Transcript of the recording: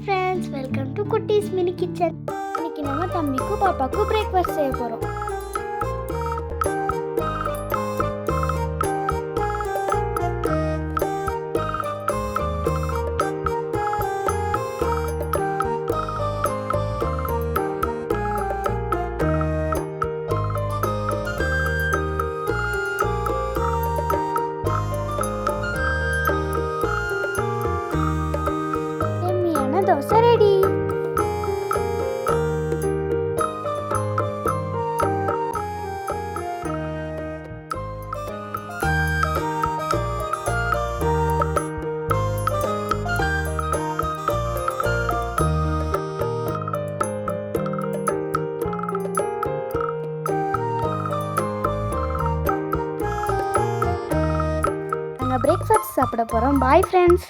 Friends, welcome to குட்டீஸ் mini kitchen. இன்னைக்கு நம்ம தம்பிக்கும் பாப்பாக்கும் பிரேக்ஃபாஸ்ட் செய்ய போகிறோம். தோசை ரெடி. நாங்கள் பிரேக்ஃபாஸ்ட் சாப்பிட போகிறோம். Bye friends.